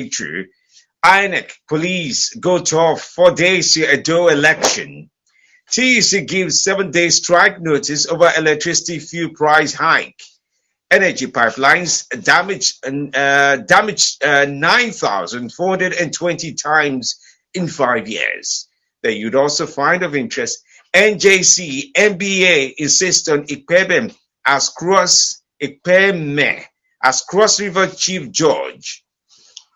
breakthrough. INEC police go tough 4 days to Edo election. TUC gives 7 days strike notice over electricity fuel price hike. Energy pipelines damaged 9,420 times in 5 years. Then you'd also find of interest NJC NBA insists on Ikpeme as Cross River Chief Judge.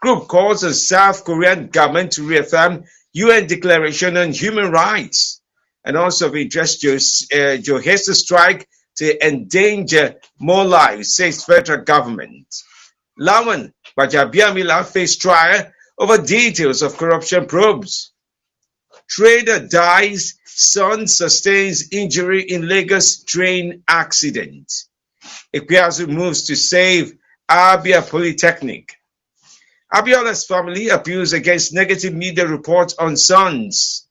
Group calls on South Korean government to reaffirm UN Declaration on Human Rights. And also of interest, Johesa strike to endanger more lives, says federal government. Lawan Bajabiamila face trial over details of corruption probes. Trader dies, son sustains injury in Lagos train accident. Ikpeazu moves to save Abia Polytechnic. Abiola's family appeals against negative media reports on Son's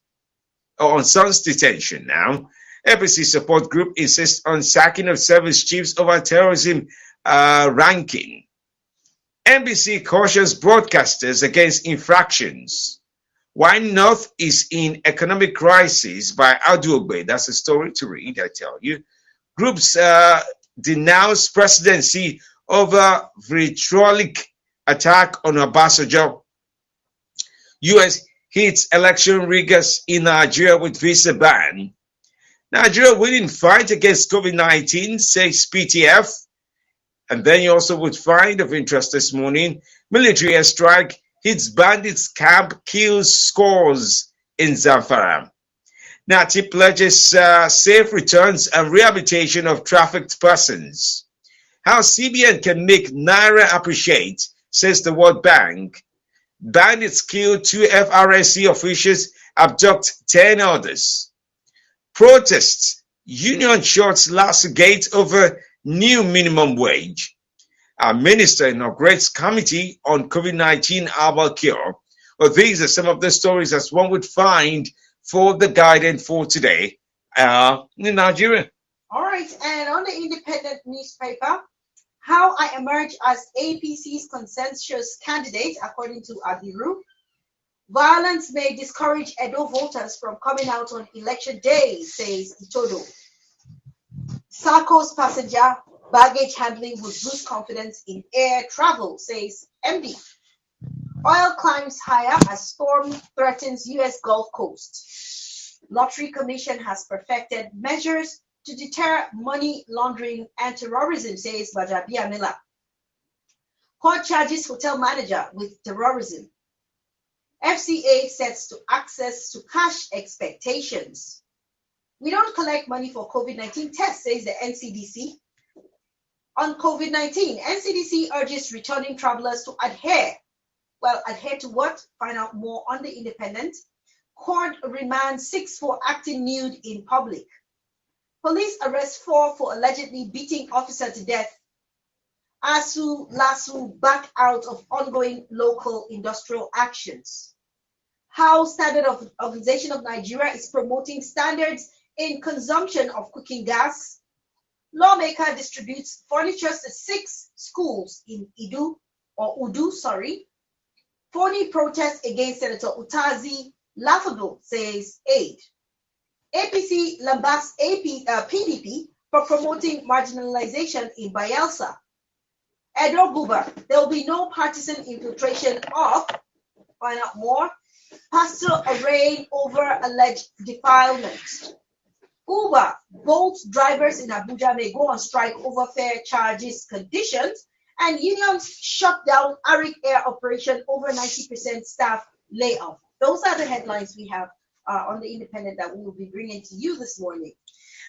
detention now. APC support group insists on sacking of service chiefs over terrorism ranking. NBC cautions broadcasters against infractions. Why North is in economic crisis by Aduogbe. That's a story to read, I tell you. Groups denounce presidency over vitriolic attack on Obasanjo. US hits election riggers in Nigeria with visa ban. Nigeria winning fight against COVID-19, says PTF. And then you also would find of interest this morning, military airstrike hits bandits camp, kills scores in Zamfara. Nati pledges safe returns and rehabilitation of trafficked persons. How CBN can make Naira appreciate, says the World Bank. Bandits kill 2 FRSC officials, abduct 10 others. Protests. Union shorts last gate over new minimum wage. Our minister inaugurates committee on COVID-19 herbal cure. Well, these are some of the stories as one would find for the guidance for today in Nigeria. All right, and on the Independent newspaper, how I emerge as APC's consensus candidate, according to Abiru. Violence may discourage Edo voters from coming out on election day, says Itodo. Sarko's passenger baggage handling will boost confidence in air travel, says MD. Oil climbs higher as storm threatens U.S. Gulf Coast. Lottery Commission has perfected measures to deter money laundering and terrorism, says Bajabia Miller. Court charges hotel manager with terrorism. FCA sets to access to cash expectations. We don't collect money for COVID-19 tests, says the NCDC. On COVID-19, NCDC urges returning travelers to adhere. Well, adhere to what? Find out more on the Independent. Court remands 6 for acting nude in public. Police arrest 4 for allegedly beating officer to death. ASU, LASU back out of ongoing local industrial actions. How Standard Organization of Nigeria is promoting standards in consumption of cooking gas. Lawmaker distributes furniture to 6 schools in Udu. Phony protest against Senator Utazi, laughable, says aide. APC lambasts PDP for promoting marginalization in Bayelsa. Edo Buba, there will be no partisan infiltration of, find out more, pastor arraigned over alleged defilement. Uber, Bolt drivers in Abuja may go on strike over fare charges conditions, and unions shut down Arik Air operation over 90% staff layoff. Those are the headlines we have on the Independent that we will be bringing to you this morning.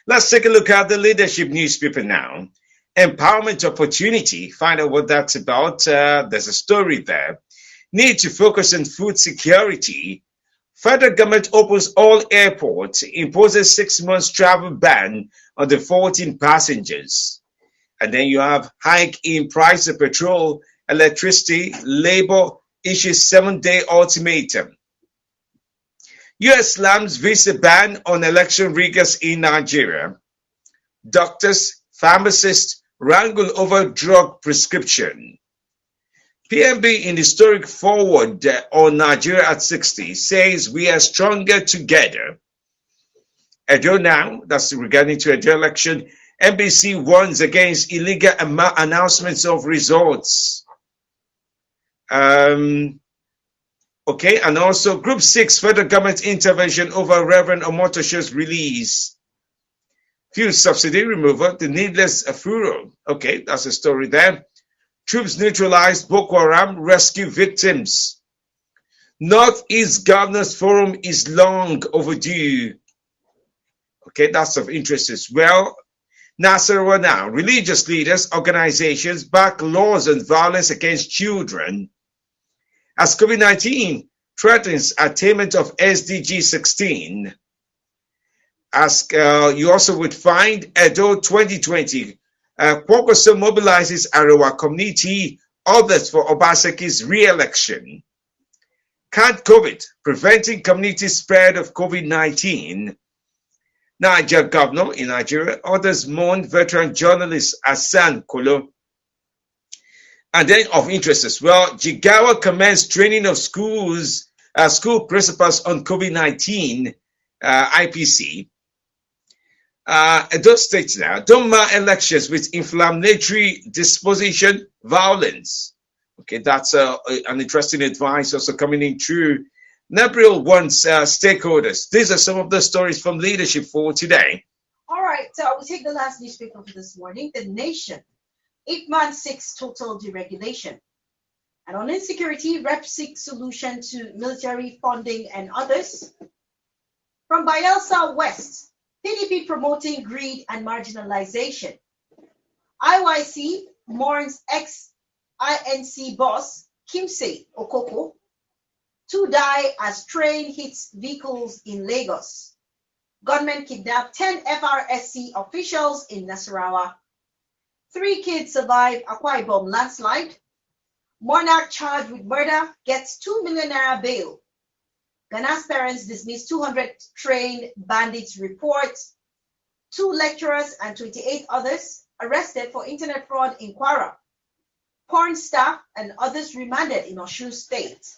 Let's take a look at the leadership newspaper now. Empowerment opportunity, find out what that's about. There's a story there. Need to focus on food security. Federal government opens all airports, imposes 6 months travel ban on the 14 passengers. And then you have hike in price of petrol, electricity, labor issues 7-day ultimatum. US slams visa ban on election riggers in Nigeria. Doctors, pharmacists wrangle over drug prescription. PMB in historic forward on Nigeria at 60 says we are stronger together. Edo now, that's regarding to Edo election. NBC warns against illegal announcements of results. Okay, and also Group 6, federal government intervention over Reverend Omotosho's release. Fuel subsidy removal, the needless furor. Okay, that's a story there. Troops neutralized Boko Haram, rescue victims. Northeast Governors Forum is long overdue. Okay, that's of interest as well. Nasarawa now, religious leaders, organizations back laws on violence against children. As COVID-19 threatens attainment of SDG 16. As you also would find, Edo 2020, Kwankwaso mobilizes Arewa community, others for Obaseki's re-election. Can't COVID, preventing community spread of COVID-19. Niger governor in Nigeria, others mourn veteran journalist Hassan Kolo. And then of interest as well, Jigawa commenced training of school principals on COVID-19, IPC. Those states now, don't mark elections with inflammatory disposition, violence. Okay, that's an interesting advice also coming in through. Nabril wants stakeholders. These are some of the stories from leadership for today. All right, so we'll take the last newspaper for this morning, The Nation. 8-man 6 total deregulation. And on insecurity, Rep seeks solution to military funding and others. From Bayelsa West, PDP promoting greed and marginalization. IYC mourns ex-INC boss Kimsey Okoko. 2 die as train hits vehicles in Lagos. Gunmen kidnap 10 FRSC officials in Nasarawa. 3 kids survive Akwa Ibom landslide. Monarch charged with murder gets 2 million naira bail. Ghana's parents dismiss 200 trained bandits report. 2 lecturers and 28 others arrested for internet fraud in Kwara. Porn staff and others remanded in Osun State.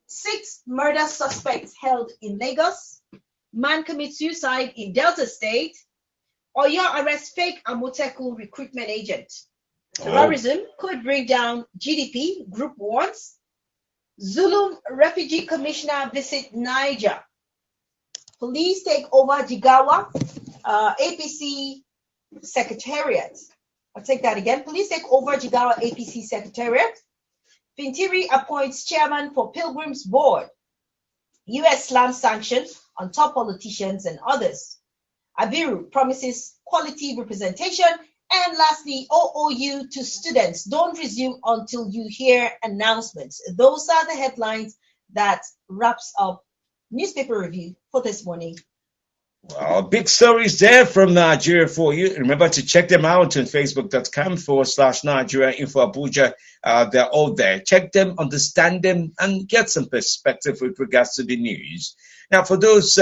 6 murder suspects held in Lagos. Man commits suicide in Delta State. Oyo arrests fake Amoteku recruitment agent. Terrorism could bring down GDP, Group warns. Zulum refugee commissioner visit Niger. Police take over Jigawa, APC secretariat. I'll take that again. Police take over Jigawa APC secretariat. Fintiri appoints chairman for Pilgrims Board. US slams sanctions on top politicians and others. Abiru promises quality representation. And lastly, OOU to students don't resume until you hear announcements. Those are the headlines that wraps up newspaper review for this morning. Well, big stories there from Nigeria for you. Remember to check them out on facebook.com/Nigeria Info Abuja. They're all there. Check them, understand them, and get some perspective with regards to the news. Now, for those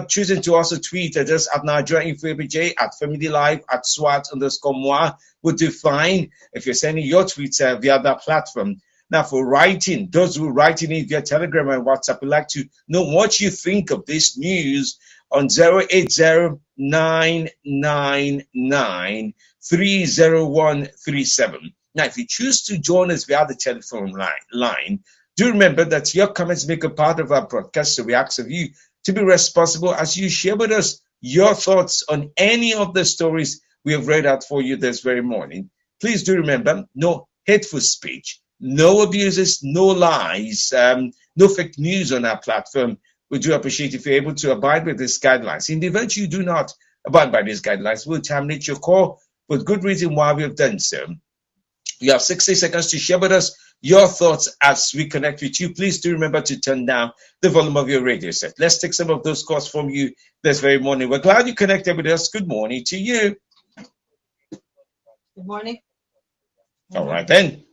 choosing to also tweet at us at Nigeria Info ABJ, at Family Live, at SWAT_moi, would do fine if you're sending your tweets via that platform. Now, for writing, those who are writing in via Telegram and WhatsApp, would like to know what you think of this news on 080-999-30137. Now, if you choose to join us via the telephone line, do remember that your comments make a part of our broadcast, so we ask of you to be responsible as you share with us your thoughts on any of the stories we have read out for you this very morning. Please do remember, no hateful speech, no abuses, no lies, no fake news on our platform. We do appreciate if you're able to abide with these guidelines. In the event you do not abide by these guidelines, we'll terminate your call with good reason why we have done so. You have 60 seconds to share with us your thoughts as we connect with you. Please do remember to turn down the volume of your radio set. Let's take some of those calls from you this very morning. We're glad you connected with us. Good morning to you. Good morning. All right then.